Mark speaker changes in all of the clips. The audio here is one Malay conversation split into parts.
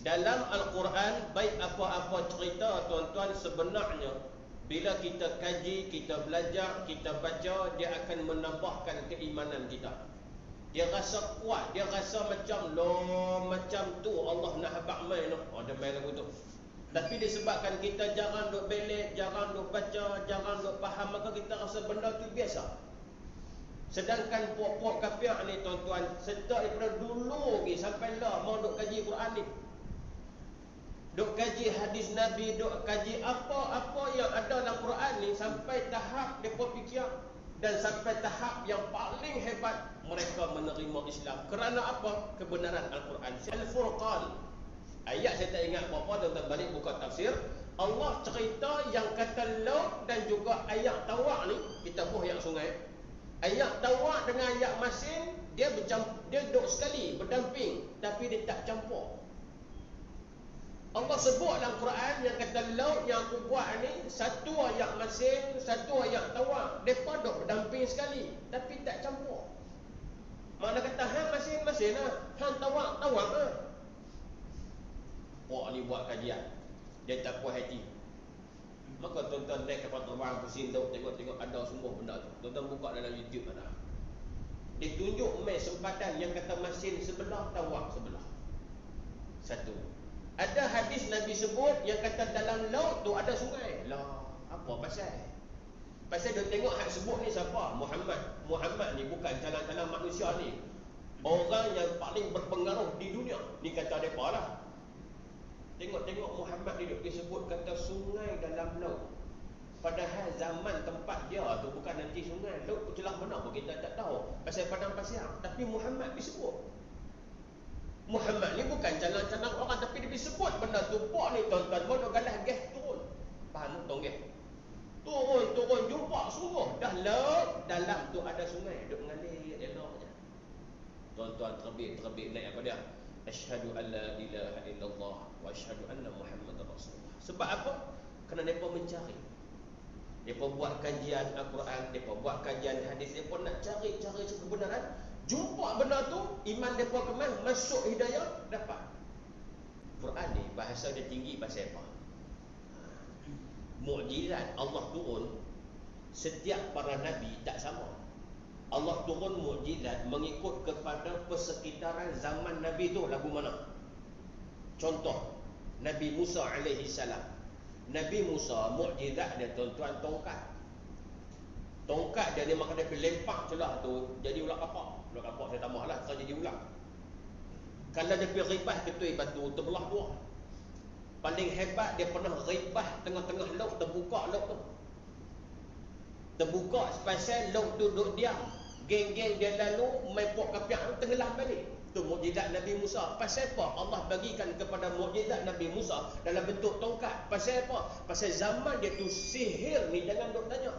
Speaker 1: Dalam Al-Quran, baik apa-apa cerita tuan-tuan, sebenarnya bila kita kaji, kita belajar, kita baca, dia akan menambahkan keimanan kita. Dia rasa kuat, dia rasa macam macam tu Allah nak habaq main tu. Oh, dia main lagu tu. Tapi disebabkan kita jarang duk belik, jarang duk baca, jarang duk faham, maka kita rasa benda tu biasa. Sedangkan puak-puak kafir ni tuan-tuan, sejak daripada dulu lagi sampai lah mau duk kaji Quran ni, duk kaji hadis Nabi, duk kaji apa-apa yang ada dalam Quran ni, sampai tahap mereka fikir, dan sampai tahap yang paling hebat mereka menerima Islam. Kerana apa? Kebenaran Al-Quran. Al-Furqan. Ayat saya tak ingat berapa, tuan-tuan balik buka tafsir. Allah cerita yang kata laut dan juga ayat tawak ni, kita buh yang sungai. Ayat tawak dengan ayat masin, dia duduk sekali, berdamping, tapi dia tak campur. Allah sebut dalam Quran yang kata laut yang aku buat ni, satu ayat masin, satu ayat tawak. Mereka duduk berdamping sekali, tapi tak campur. Mana kata hang masin-masin lah, hang tawak-tawak lah. Puak ni buat kajian, dia tak puas hati. Maka tuan-tuan naik kapal terbang pusing tengok ada semua benda tu. Tuan-tuan buka dalam YouTube ada. Dia tunjuk main sempadan yang kata masin sebelah, tawak sebelah. Satu. Ada hadis Nabi sebut yang kata dalam laut tu ada sungai. Lah, apa pasal? Pasal dia tengok hak sebut ni siapa? Muhammad. Muhammad ni bukan calon-calon manusia ni, orang yang paling berpengaruh di dunia. Ni kata depa lah. Tengok Muhammad ni disebut kata sungai dalam laut. Padahal zaman tempat dia tu bukan nanti sungai. Laut celah mana pun kita tak tahu. Pasal padang pasir. Tapi Muhammad disebut. Muhammad ni bukan calon-calon orang, tapi dia disebut benda tu. Pak ni tuan-tuan, bodoh galah gas turun. Faham tak gas? Turun jumpa sungguh. Dah laut, dalam tu ada sungai. Duk mengalir elok je. Tuan-tuan terbit naik apa dia? Asyhadu an la ilaha illallah wa asyhadu anna Muhammadar Rasulullah. Sebab apa? Kerana mereka mencari. Mereka buat kajian Al-Quran, mereka buat kajian hadis, mereka nak cari kebenaran. Jumpa benda tu, iman mereka kemas, masuk hidayah, dapat. Quran ni bahasa dia tinggi pasal apa? Mukjizat Allah turun, setiap para nabi tak sama. Allah turun mukjizat mengikut kepada persekitaran zaman Nabi tu lagu mana. Contoh, Nabi Musa alaihi salam. Nabi Musa mukjizat dia tuan-tuan tongkat. Tongkat dia ni maka dia lempak celah tu jadi ular kapak. Ular kapak saya tambahlah tak jadi ular. Kalau dia pergi ribah ketui batu terbelah dua. Paling hebat dia pernah ribah tengah-tengah laut, terbuka laut tu. Terbuka spesial laut tu duduk diam. Geng-geng dia lalu main pok kapiak tu tenggelam balik. Tu mukjizat Nabi Musa. Pasal apa? Allah bagikan kepada mukjizat Nabi Musa dalam bentuk tongkat. Pasal apa? Pasal zaman dia tu sihir ni jangan duk tanya.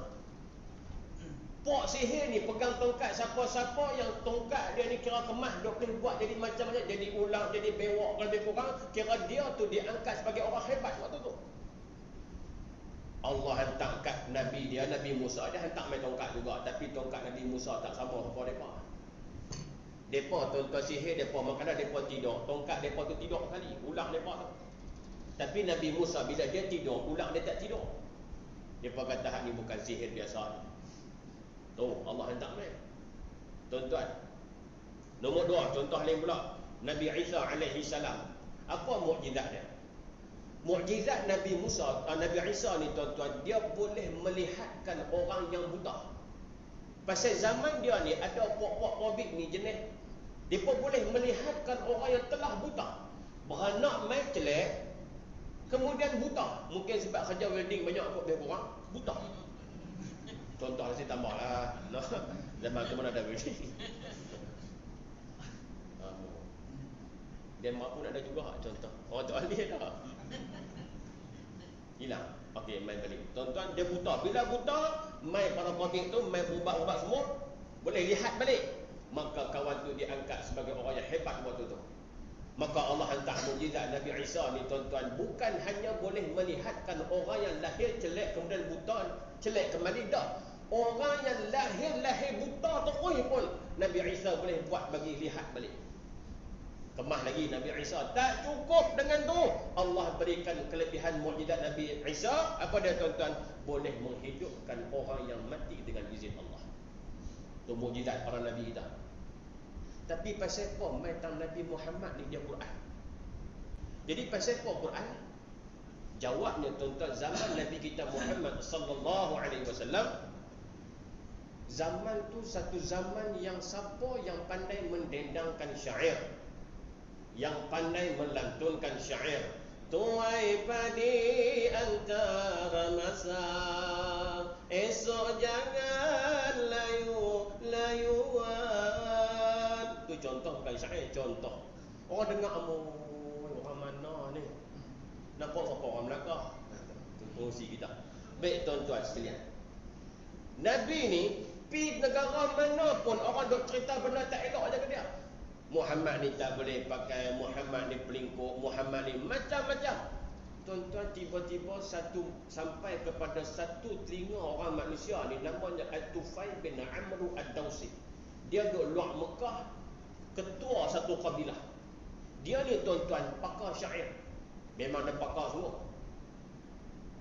Speaker 1: Pok sihir ni pegang tongkat, siapa-siapa yang tongkat dia ni kira kemas, duk boleh buat jadi macam-macam, jadi ulang, jadi bewok lebih kurang, kira dia tu diangkat sebagai orang hebat waktu tu. Allah hantar kat Nabi dia, Nabi Musa, dia hantar main tongkat juga. Tapi tongkat Nabi Musa tak sama apa mereka. Mereka tuan-tuan sihir, mereka maknanya mereka tidur, tongkat mereka tu tidur sekali, ulang mereka tu. Tapi Nabi Musa bila dia tidur, ulang dia tak tidur. Mereka kata hak ni bukan sihir biasa. Tu Allah hantar main. Tuan-tuan, nombor dua, contoh lain pula, Nabi Isa alaihi salam. Apa mukjizat dia? Mukjizat Nabi Musa, Nabi Isa ni tuan-tuan, dia boleh melihatkan orang yang buta. Pasal zaman dia ni ada pok-pok COVID ni jenis, dia pun boleh melihatkan orang yang telah buta. Beranak main celek, kemudian buta. Mungkin sebab kerja welding banyak kot dia orang buta. Contoh saya tambah lah. Zaman ke mana ada welding. Denmark pun ada juga contoh. Orang tak alih dah. Hilang. Okey, main balik. Tuan-tuan, dia buta. Bila buta, main para pabrik tu, main ubat-ubat semua, boleh lihat balik. Maka kawan tu diangkat sebagai orang yang hebat waktu tu. Maka Allah hantar mukjizat Nabi Isa ni tuan-tuan, bukan hanya boleh melihatkan orang yang lahir celek kemudian buta, celek kembali dah. Orang yang lahir buta terus pun Nabi Isa boleh buat bagi lihat balik. Kemah lagi Nabi Isa. Tak cukup dengan tu. Allah berikan kelebihan mukjizat Nabi Isa. Apa dia tuan-tuan? Boleh menghidupkan orang yang mati dengan izin Allah. Itu mukjizat para Nabi kita. Tapi pasal apa tentang Nabi Muhammad ni dia Quran? Jadi pasal apa Quran? Jawabnya tuan-tuan, zaman Nabi kita Muhammad sallallahu alaihi wasallam, zaman tu satu zaman yang siapa yang pandai mendendangkan syair, yang pandai melantunkan syair, tuai padi antara masa, esok jangan layuan. Itu contoh, bukan syair, contoh. Orang dengar, orang mana ni? Nampak siapa orang Melaka? Itu fungsi kita. Baik tuan-tuan sekalian, Nabi ni pergi negara mana pun orang duk cerita benda tak elok aja ke dia. Muhammad ni tak boleh pakai, Muhammad ni pelingkup, Muhammad ni macam-macam. Tuan-tuan, tiba-tiba sampai kepada satu telinga orang manusia ni, namanya Al-Tufail bin Amru Ad-Dawsi. Dia duk luar Mekah, ketua satu kabilah. Dia ni tuan-tuan pakar syair. Memang dia pakar semua.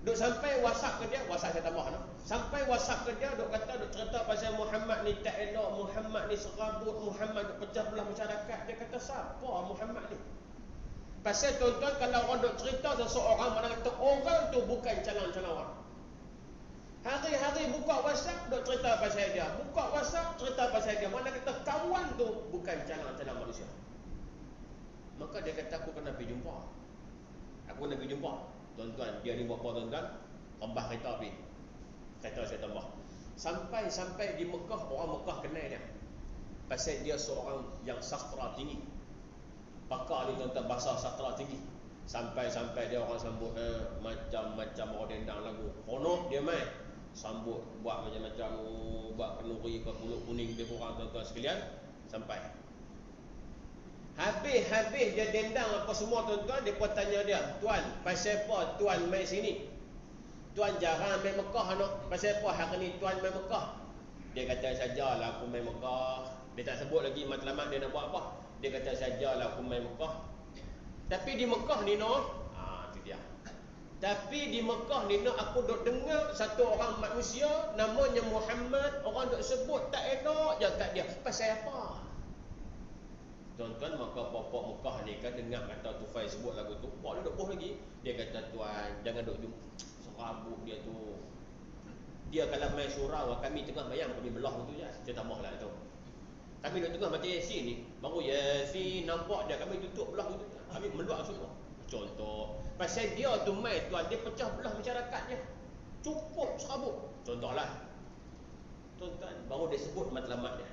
Speaker 1: Duk sampai WhatsApp ke dia, WhatsApp saya tambah no? Sampai WhatsApp ke dia duk kata, duk cerita pasal Muhammad ni tak elok, Muhammad ni serabut, Muhammad duk pecah belah masyarakat. Dia kata siapa Muhammad ni? Pasal tuan-tuan, kalau orang duk cerita seseorang, mana kata orang tu bukan calon-calon. Hari-hari buka WhatsApp duk cerita pasal dia, buka WhatsApp cerita pasal dia, mana kata kawan tu bukan calon-calon manusia. Maka dia kata aku kena pergi jumpa. Aku nak pergi jumpa. Tuan-tuan, dia ni buat apa tuan-tuan? Tambah kereta pergi. Kereta saya tambah. Sampai di Mekah, orang Mekah kenal dia. Pasal dia seorang yang sastra tinggi. Pakar ni tuan-tuan, bahasa sastra tinggi. Sampai dia orang sambut macam-macam orang dendang lagu. Konok dia main. Sambut, buat macam-macam, buat kenduri ke kulit kuning dia korang tuan-tuan sekalian. Sampai. Habis dia dendang apa semua tuan-tuan, dia pun tanya dia, tuan, pasal apa tuan main sini? Tuan jarang main Mekah no? Pasal apa hari ni tuan main Mekah? Dia kata sajalah aku main Mekah. Dia tak sebut lagi matlamat dia nak buat apa. Dia kata sajalah aku main Mekah. Tapi di Mekah ni no, tu dia. Tapi di Mekah ni no, aku duk dengar satu orang manusia namanya Muhammad, orang duk sebut tak elok je kat dia. Pasal apa? Tuan-tuan, maka pokok Mekah ni kan dengar kata Tufail sebut lagu tu, pok dia duk boh lagi. Dia kata, tuan, jangan duk serabut dia tu. Dia kalau main surau, kami tengah bayang, kami belah tu je. Dia tambahlah tu. Kami duk tengah baca Yasin ni, baru Yasin nampak dia, kami tutup belah tu. Kami meluak semua. Contoh, pasal dia tu main tuan, dia pecah belah masyarakatnya. Cukup serabut. Contohlah. Tuan-tuan, baru dia sebut matlamat dia.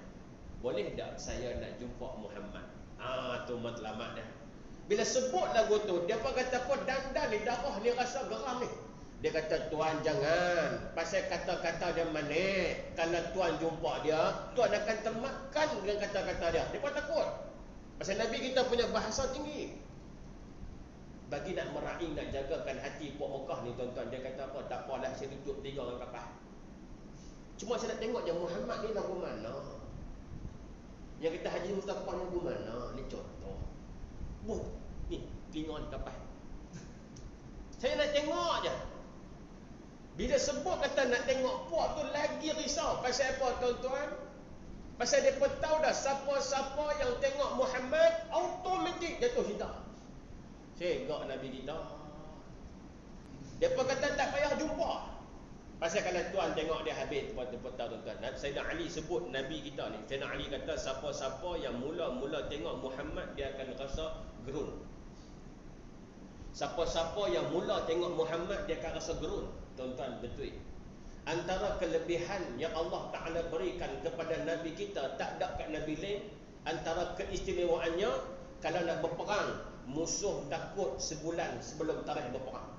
Speaker 1: Boleh tak saya nak jumpa Muhammad? Tu matlamat dia. Bila sebut lagu tu, dia pun kata apa, dandan ni, darah ni rasa geram ni. Dia kata, tuan jangan. Pasal kata-kata dia manis. Kalau tuan jumpa dia, tuan akan termakan dengan kata-kata dia. Dia pun takut. Pasal Nabi kita punya bahasa tinggi. Bagi nak meraih, nak jagakan hati Pok Mekah ni tuan-tuan, dia kata apa, tak apalah saya tutup tiga dengan kapal. Cuma saya nak tengok je Muhammad ni lagu mana. Yang kita Haji Mustafa ni lagu mana. Ni contoh. Ni telinga ni kapal. Saya nak tengok je. Bila sebut kata nak tengok Pok tu, lagi risau. Pasal apa tuan-tuan? Pasal dia pun tahu dah, siapa-siapa yang tengok Muhammad automatik jatuh cinta. Segak Nabi kita. Dia pun kata tak payah jumpa. Pasal kalau tuan tengok dia habis, tempat-tempat tahu tuan-tuan. Sayyidina Ali sebut Nabi kita ni. Sayyidina Ali kata siapa-siapa yang mula-mula tengok Muhammad, dia akan rasa gerun. Siapa-siapa yang mula tengok Muhammad, dia akan rasa gerun. Tuan-tuan, betul. Antara kelebihan yang Allah Ta'ala berikan kepada Nabi kita, tak ada kat Nabi lain. Antara keistimewaannya, kalau nak berperang, musuh takut sebulan sebelum tarikh berperang.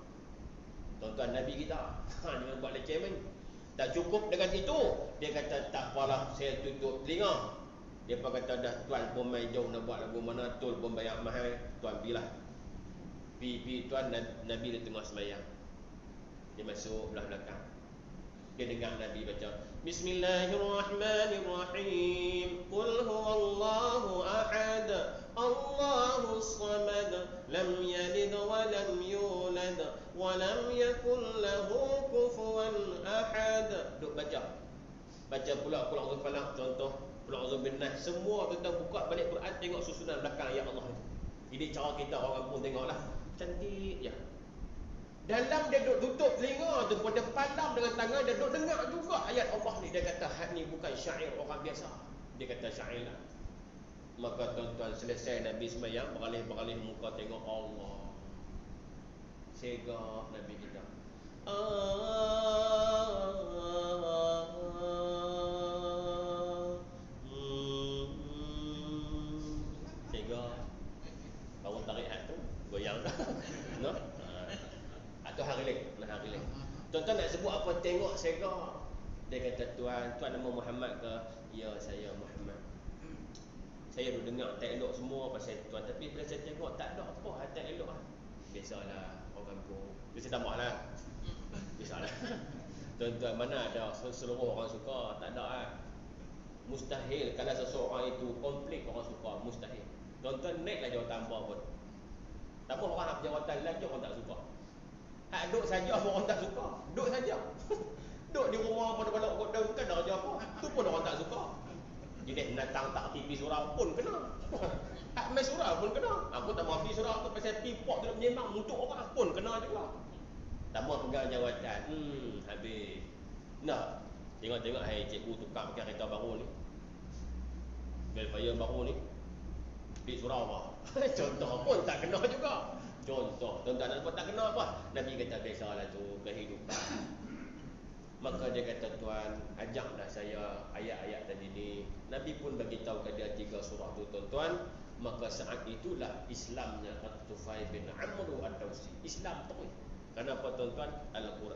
Speaker 1: Tuan-tuan, Nabi kita jangan buat leceh main. Tak cukup dengan itu, dia kata tak apalah, saya tutup telinga. Dia pun kata dah, tuan pun main jauh nak buat lagu mana, tol pun bayar mahal, tuan pergilah. Pergi tuan, Nabi dia tengah sembahyang. Dia masuk belah belakang. Dia dengar Nabi baca Bismillahirrahmanirrahim, Qul huwallahu ahad, Allahus samad, lam yalid wa lam yulad wa lam yakul lahu kufuwan ahad. Duk baca. Baca pula Qul a'udzu falaq, contoh Qul a'udzu binnas. Semua tuan buka balik Quran, tengok susunan belakang ya Allah itu. Ini cara kita orang kampung tengoklah. Cantik ya. Dalam dia duduk tutup telinga tu pada pandang dengan tangan, dia duduk dengar juga ayat Allah ni. Dia kata had ni bukan syair orang biasa. Dia kata syair lah. Maka tuan-tuan selesai Nabi sembahyang, beralih-beralih muka tengok Allah. Segak Nabi kita. Segak. Baru tarik hat tu, goyang dah. No? Atau hari lain. Tuan-tuan nak sebut apa? Tengok segak. Dia kata, tuan nama Muhammad ke? Ya, saya Muhammad. Saya dah dengar tak elok semua pasal tuan, tapi bila saya tengok tak ada apa hal tak elok lah. Biasalah orang kampung. Biasa tambahlah. Biasalah. Tuan-tuan, mana ada seluruh orang suka? Tak ada lah. Mustahil kalau seseorang itu komplit orang suka, mustahil. Tuan-tuan naiklah jawatan apa pun. Tak apa orang nak jawatan lagi orang tak suka. Hak duduk saja orang tak suka. Duduk saja. Duduk di rumah pada balok kot daun kan dah kerja apa. Tu pun orang tak suka. Jadi datang tak TV surau pun kena. Hak main surau pun kena. Aku tak mau pergi surau tu pasal pipok tu menyembang untuk orang pun kena juga. Tak mau pegang jawatan. Habis. Nah, tengok-tengok hai cikgu tukar pakai kereta baru ni. Velfire baru ni. Di surau apa? Contoh pun tak kena juga. Contoh, tuan-tuan nak tak kena apa? Nabi kata biasalah tu kehidupan. Maka dia kata, tuan, ajaklah saya ayat-ayat tadi ni. Nabi pun bagi tahu ke dia 3 surah tu, tuan-tuan. Maka saat itulah Islamnya At-Tufail bin Amr Ad-Dawsi. Islam terus. Kenapa tuan-tuan? Al-Quran